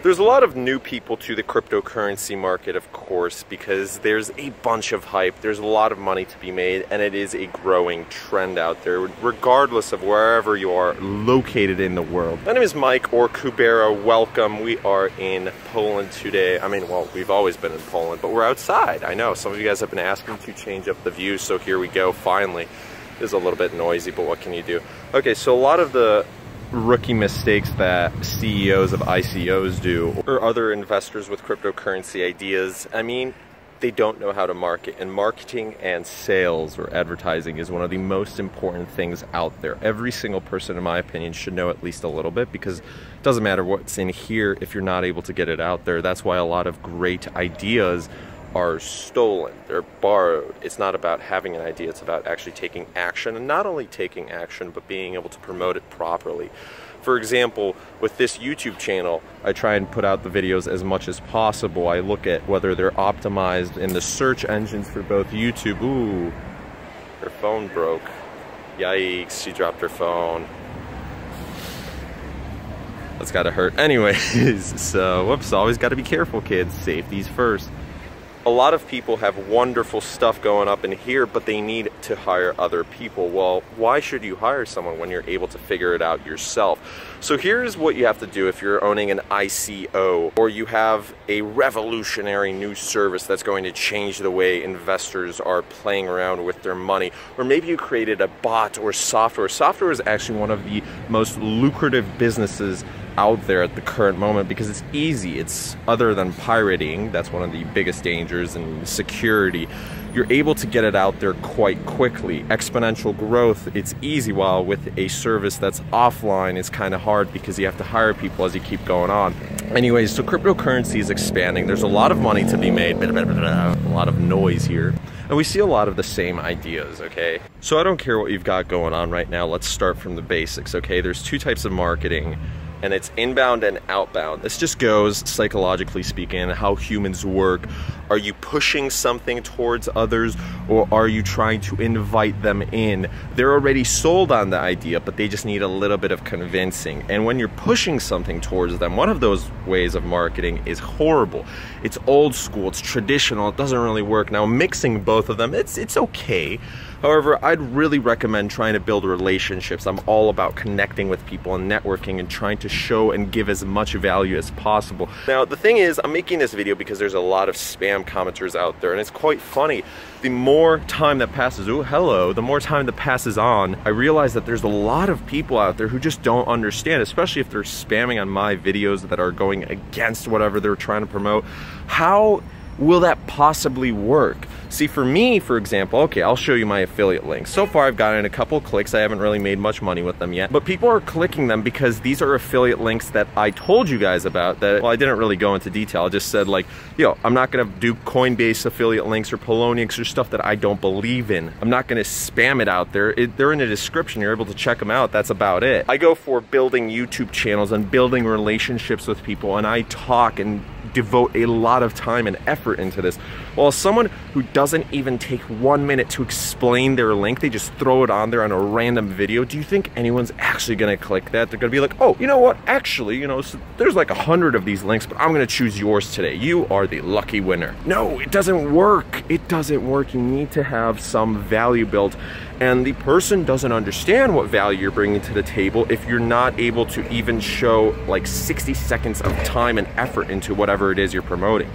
There's a lot of new people to the cryptocurrency market, of course, because there's a bunch of hype, there's a lot of money to be made, and it is a growing trend out there, regardless of wherever you are located in the world. My name is Mike, or Kubera. Welcome. We are in Poland today. I mean, well, we've always been in Poland, but we're outside. I know, some of you guys have been asking to change up the view, so here we go, finally. It is a little bit noisy, but what can you do? Okay, so a lot of the rookie mistakes that CEOs of ICOs do, or other investors with cryptocurrency ideas, I mean, they don't know how to market, and marketing and sales or advertising is one of the most important things out there. Every single person, in my opinion, should know at least a little bit, because it doesn't matter what's in here if you're not able to get it out there. That's why a lot of great ideas are stolen, they're borrowed. It's not about having an idea, it's about actually taking action, and not only taking action, but being able to promote it properly. For example, with this YouTube channel, I try and put out the videos as much as possible. I look at whether they're optimized in the search engines for both YouTube. Ooh, her phone broke. Yikes, she dropped her phone. That's gotta hurt. Anyways, so, whoops, always gotta be careful, kids. Safety's first. A lot of people have wonderful stuff going up in here, but they need to hire other people. Well, why should you hire someone when you're able to figure it out yourself? So here's what you have to do if you're owning an ICO, or you have a revolutionary new service that's going to change the way investors are playing around with their money. Or maybe you created a bot or software. Software is actually one of the most lucrative businesses out there at the current moment, because it's easy. It's, other than pirating, that's one of the biggest dangers, and security, you're able to get it out there quite quickly. Exponential growth, it's easy, while with a service that's offline, it's kind of hard because you have to hire people as you keep going on. Anyways, so cryptocurrency is expanding. There's a lot of money to be made, a lot of noise here. And we see a lot of the same ideas, okay? So I don't care what you've got going on right now, let's start from the basics, okay? There's two types of marketing, and it's inbound and outbound. This just goes, psychologically speaking, how humans work. Are you pushing something towards others, or are you trying to invite them in? They're already sold on the idea, but they just need a little bit of convincing. And when you're pushing something towards them, one of those ways of marketing is horrible. It's old school, it's traditional, it doesn't really work. Now, mixing both of them, it's okay. However, I'd really recommend trying to build relationships. I'm all about connecting with people and networking and trying to show and give as much value as possible. Now, the thing is, I'm making this video because there's a lot of spam commenters out there, and it's quite funny. The more time that passes, oh, hello, the more time that passes on, I realize that there's a lot of people out there who just don't understand, especially if they're spamming on my videos that are going against whatever they're trying to promote. How will that possibly work? See, for me, for example, okay, I'll show you my affiliate links. So far, I've gotten a couple clicks. I haven't really made much money with them yet, but people are clicking them because these are affiliate links that I told you guys about that, well, I didn't really go into detail. I just said, like, yo, I'm not gonna do Coinbase affiliate links or Poloniex or stuff that I don't believe in. I'm not gonna spam it out there. They're in the description. You're able to check them out. That's about it. I go for building YouTube channels and building relationships with people, and I talk and devote a lot of time and effort into this. While someone who doesn't even take 1 minute to explain their link, they just throw it on there on a random video, do you think anyone's actually gonna click that? They're gonna be like, oh, you know what, actually, you know, so there's like 100 of these links, but I'm gonna choose yours today. You are the lucky winner. No, it doesn't work. It doesn't work. You need to have some value built, and the person doesn't understand what value you're bringing to the table if you're not able to even show like 60 seconds of time and effort into whatever it is you're promoting.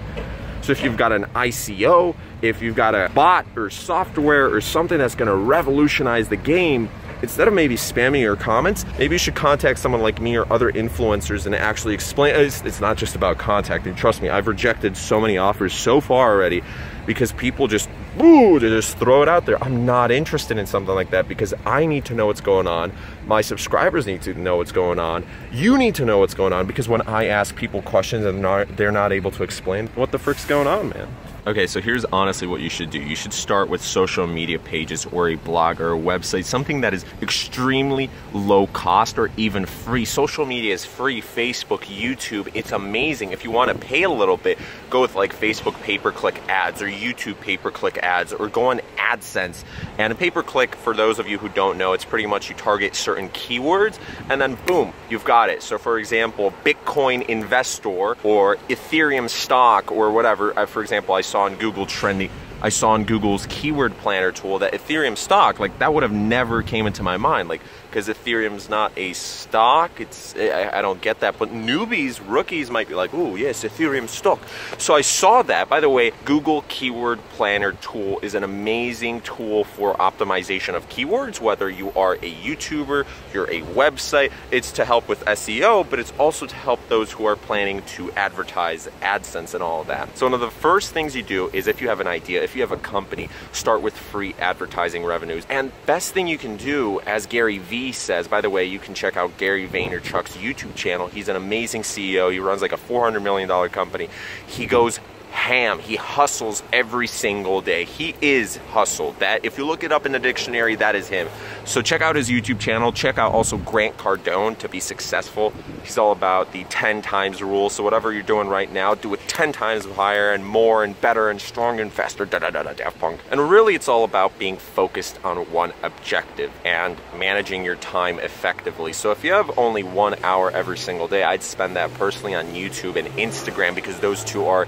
So if you've got an ICO, if you've got a bot or software or something that's gonna revolutionize the game, instead of maybe spamming your comments, maybe you should contact someone like me or other influencers and actually explain. It's not just about contacting. Trust me, I've rejected so many offers so far already because people just, ooh, they just throw it out there. I'm not interested in something like that because I need to know what's going on. My subscribers need to know what's going on. You need to know what's going on, because when I ask people questions and they're not able to explain, what the frick's going on, man? Okay, so here's honestly what you should do. You should start with social media pages or a blog or a website, something that is extremely low cost or even free. Social media is free. Facebook, YouTube, it's amazing. If you want to pay a little bit, go with like Facebook pay-per-click ads or YouTube pay-per-click ads, or go on AdSense. And a pay-per-click, for those of you who don't know, it's pretty much you target certain keywords and then boom, you've got it. So for example, Bitcoin investor or Ethereum stock or whatever. For example, I saw on Google's keyword planner tool that Ethereum stock, like that would have never came into my mind, like, because Ethereum's not a stock. I don't get that, but newbies, rookies might be like, oh yes, Ethereum stock. So I saw that. By the way, Google Keyword Planner tool is an amazing tool for optimization of keywords, whether you are a YouTuber, you're a website. It's to help with SEO, but it's also to help those who are planning to advertise, AdSense and all of that. So one of the first things you do is, if you have an idea, if you have a company, start with free advertising revenues. And best thing you can do, as Gary Vee says, by the way, you can check out Gary Vaynerchuk's YouTube channel. He's an amazing CEO. He runs like a $400 million company. He goes ham. He hustles every single day. He is hustled. That, if you look it up in the dictionary, that is him. So check out his YouTube channel. Check out also Grant Cardone to be successful. He's all about the 10 times rule. So whatever you're doing right now, do it 10 times higher and more and better and stronger and faster, Daft Punk. And really it's all about being focused on one objective and managing your time effectively. So if you have only 1 hour every single day, I'd spend that personally on YouTube and Instagram, because those two are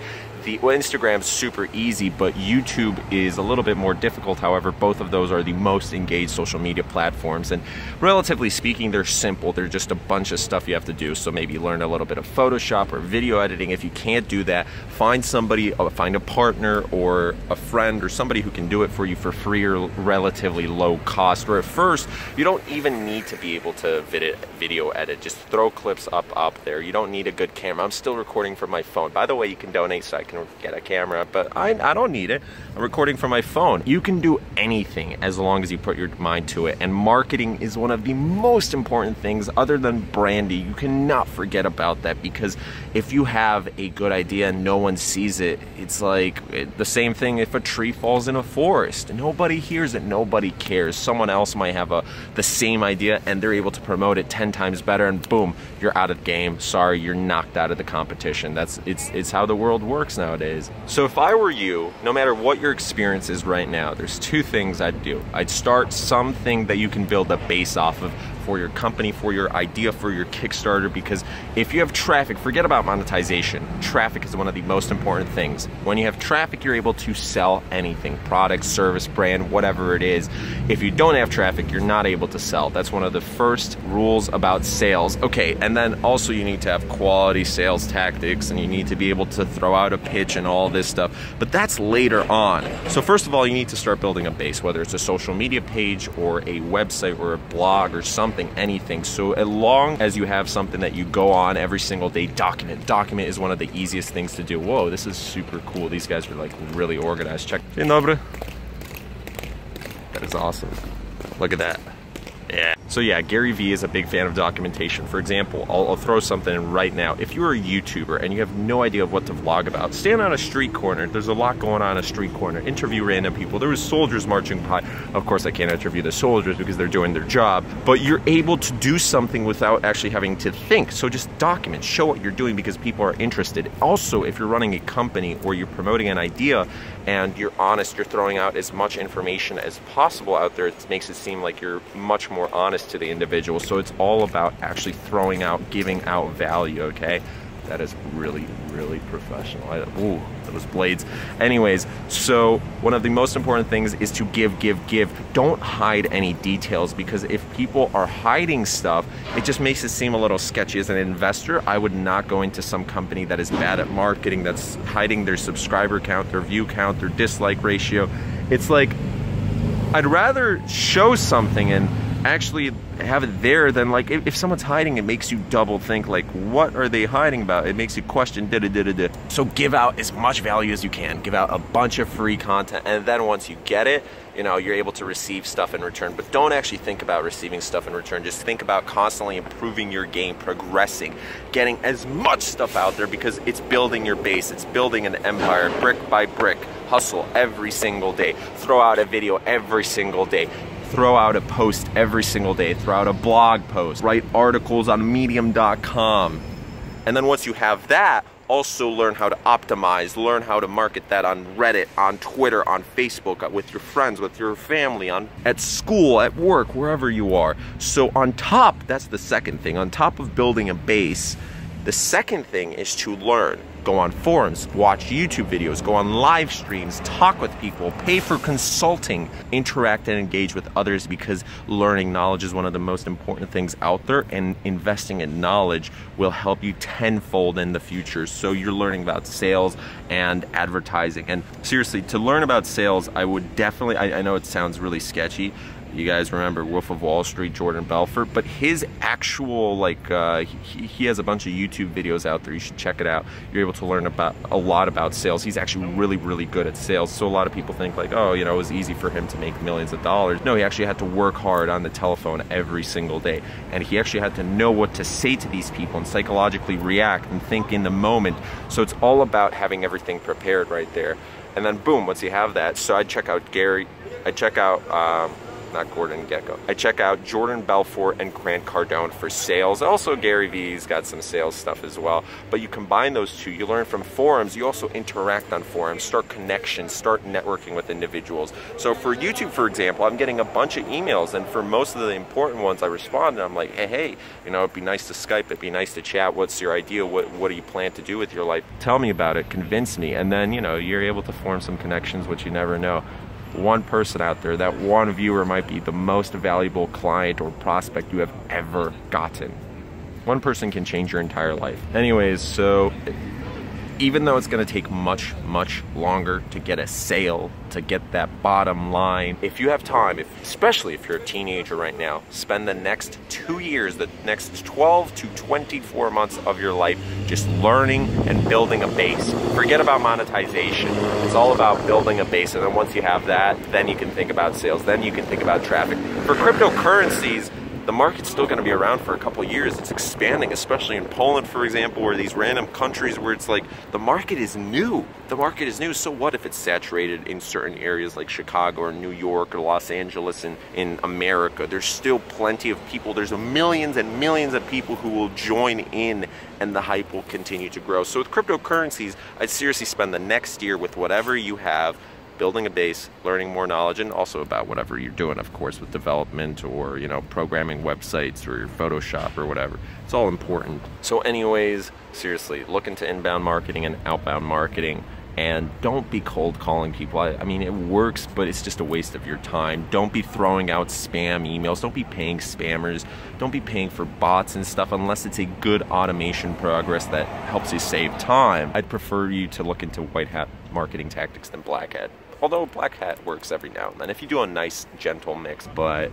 Instagram's super easy, but YouTube is a little bit more difficult. However, both of those are the most engaged social media platforms, and relatively speaking, they're simple. They're just a bunch of stuff you have to do. So maybe learn a little bit of Photoshop or video editing. If you can't do that, find somebody, find a partner or a friend or somebody who can do it for you for free or relatively low cost. Or at first, you don't even need to be able to video edit. Just throw clips up there. You don't need a good camera. I'm still recording from my phone. By the way, you can donate so I can get a camera, but I don't need it. I'm recording from my phone. You can do anything as long as you put your mind to it. And marketing is one of the most important things other than branding. You cannot forget about that, because if you have a good idea and no one sees it, it's like the same thing if a tree falls in a forest. Nobody hears it, nobody cares. Someone else might have the same idea and they're able to promote it 10 times better, and boom, you're out of the game. Sorry, you're knocked out of the competition. It's how the world works nowadays. So if I were you, no matter what your experience is right now, there's two things I'd do. I'd start something that you can build a base off of for your company, for your idea, for your Kickstarter, because if you have traffic, forget about monetization. Traffic is one of the most important things. When you have traffic, you're able to sell anything, product, service, brand, whatever it is. If you don't have traffic, you're not able to sell. That's one of the first rules about sales. Okay, and then also you need to have quality sales tactics, and you need to be able to throw out a pitch and all this stuff, but that's later on. So first of all, you need to start building a base, whether it's a social media page or a website or a blog or something, anything. So as long as you have something that you go on every single day, document is one of the easiest things to do. Whoa, this is super cool. These guys are like really organized. Check. Dzień dobry. That is awesome. Look at that. Yeah. So yeah, Gary Vee is a big fan of documentation. For example, I'll throw something in right now. If you're a YouTuber and you have no idea of what to vlog about, stand on a street corner. There's a lot going on a street corner. Interview random people. There was soldiers marching by. Of course, I can't interview the soldiers because they're doing their job, but you're able to do something without actually having to think. So just document, show what you're doing, because people are interested. Also, if you're running a company or you're promoting an idea and you're honest, you're throwing out as much information as possible out there, it makes it seem like you're much more honest to the individual. So it's all about actually throwing out, giving out value, okay? That is really, really professional. Ooh, those blades. Anyways, so one of the most important things is to give. Don't hide any details, because if people are hiding stuff, it just makes it seem a little sketchy. As an investor, I would not go into some company that is bad at marketing, that's hiding their subscriber count, their view count, their dislike ratio. It's like, I'd rather show something and actually have it there than, like, if someone's hiding, it makes you double think, like, what are they hiding about? It makes you question So give out as much value as you can. Give out a bunch of free content, and then once you get it, you know, you're able to receive stuff in return. But don't actually think about receiving stuff in return. Just think about constantly improving your game, progressing, getting as much stuff out there, because it's building your base. It's building an empire brick by brick. Hustle every single day. Throw out a video every single day. Throw out a post every single day. Throw out a blog post. Write articles on medium.com. And then once you have that, also learn how to optimize, learn how to market that on Reddit, on Twitter, on Facebook, with your friends, with your family, at school, at work, wherever you are. So on top, that's the second thing, on top of building a base, the second thing is to learn. Go on forums, watch YouTube videos, go on live streams, talk with people, pay for consulting, interact and engage with others, because learning knowledge is one of the most important things out there, and investing in knowledge will help you tenfold in the future. So you're learning about sales and advertising. And seriously, to learn about sales, I would definitely, I know it sounds really sketchy. You guys remember Wolf of Wall Street, Jordan Belfort, but his actual, he has a bunch of YouTube videos out there. You should check it out. You're able to learn about a lot about sales. He's actually really, really good at sales. So a lot of people think like, oh, you know, it was easy for him to make millions of dollars. No, he actually had to work hard on the telephone every single day. And he actually had to know what to say to these people and psychologically react and think in the moment. So it's all about having everything prepared right there. And then boom, once you have that, so I'd check out Gary, I'd check out, not Gordon Gekko. I check out Jordan Belfort and Grant Cardone for sales. Also Gary V's got some sales stuff as well. But you combine those two, you learn from forums, you also interact on forums, start connections, start networking with individuals. So for YouTube, for example, I'm getting a bunch of emails, and for most of the important ones I respond and I'm like, hey, you know, it'd be nice to Skype, it'd be nice to chat, what's your idea, what do you plan to do with your life? Tell me about it, convince me, and then, you know, you're able to form some connections, which you never know. One person out there, that one viewer might be the most valuable client or prospect you have ever gotten. One person can change your entire life. Anyways, so even though it's going to take much, much longer to get a sale, to get that bottom line, if you have time, especially if you're a teenager right now, spend the next 2 years, the next 12 to 24 months of your life just learning and building a base. Forget about monetization. It's all about building a base, and then once you have that, then you can think about sales, then you can think about traffic. For cryptocurrencies, the market's still going to be around for a couple of years. It's expanding, especially in Poland, for example, or these random countries where it's like, the market is new. The market is new, so what if it's saturated in certain areas like Chicago or New York or Los Angeles in America? There's still plenty of people. There's millions and millions of people who will join in, and the hype will continue to grow. So with cryptocurrencies, I'd seriously spend the next year with whatever you have, building a base, learning more knowledge, and also about whatever you're doing, of course, with development or, you know, programming websites or your Photoshop or whatever. It's all important. So anyways, seriously, look into inbound marketing and outbound marketing, and don't be cold calling people. I mean, it works, but it's just a waste of your time. Don't be throwing out spam emails. Don't be paying spammers. Don't be paying for bots and stuff unless it's a good automation progress that helps you save time. I'd prefer you to look into white hat marketing tactics than black hat. Although black hat works every now and then if you do a nice, gentle mix. But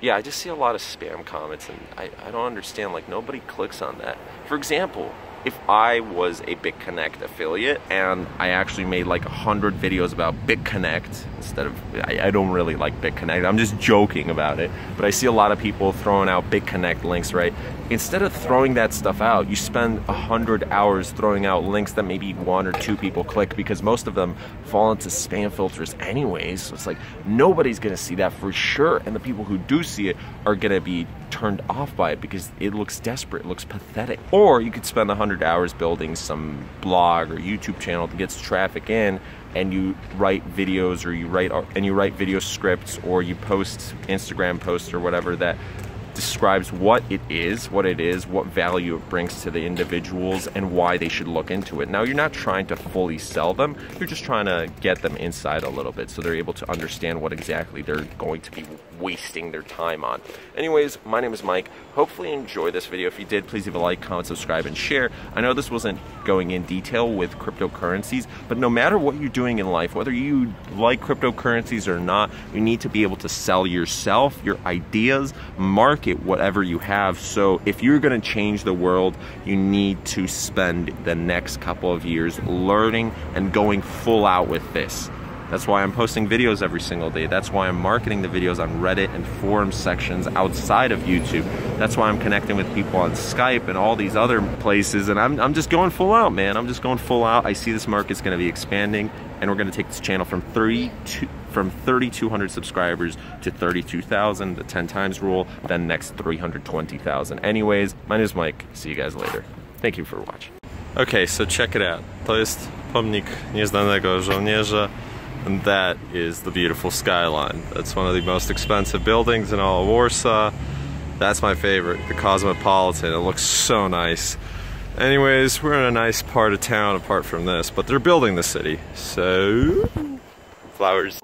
yeah, I just see a lot of spam comments, and I don't understand, like, nobody clicks on that. For example, if I was a BitConnect affiliate and I actually made like 100 videos about BitConnect instead of, I don't really like BitConnect, I'm just joking about it, but I see a lot of people throwing out BitConnect links, right? Instead of throwing that stuff out, you spend 100 hours throwing out links that maybe 1 or 2 people click, because most of them fall into spam filters anyways. So it's like, nobody's gonna see that for sure, and the people who do see it are gonna be turned off by it because it looks desperate, it looks pathetic. Or you could spend 100 hours building some blog or YouTube channel that gets traffic in, and you write videos, or you write video scripts, or you post Instagram posts or whatever that describes what it is, what value it brings to the individuals, and why they should look into it. Now, you're not trying to fully sell them, you're just trying to get them inside a little bit so they're able to understand what exactly they're going to be wasting their time on. Anyways, my name is Mike. Hopefully you enjoyed this video. If you did, please leave a like, comment, subscribe, and share. I know this wasn't going in detail with cryptocurrencies, but no matter what you're doing in life, whether you like cryptocurrencies or not, you need to be able to sell yourself, your ideas, market whatever you have. So if you're going to change the world, you need to spend the next couple of years learning and going full out with this. That's why I'm posting videos every single day. That's why I'm marketing the videos on Reddit and forum sections outside of YouTube. That's why I'm connecting with people on Skype and all these other places. And I'm just going full out, man. I'm just going full out. I see this market's going to be expanding, and we're going to take this channel from 3,200 subscribers to 32,000, the 10 times rule, then next 320,000. Anyways, my name is Mike. See you guys later. Thank you for watching. Okay, so check it out. To jest pomnik nieznanego żołnierza, and that is the beautiful skyline. That's one of the most expensive buildings in all of Warsaw. That's my favorite, the Cosmopolitan. It looks so nice. Anyways, we're in a nice part of town apart from this, but they're building the city, so flowers.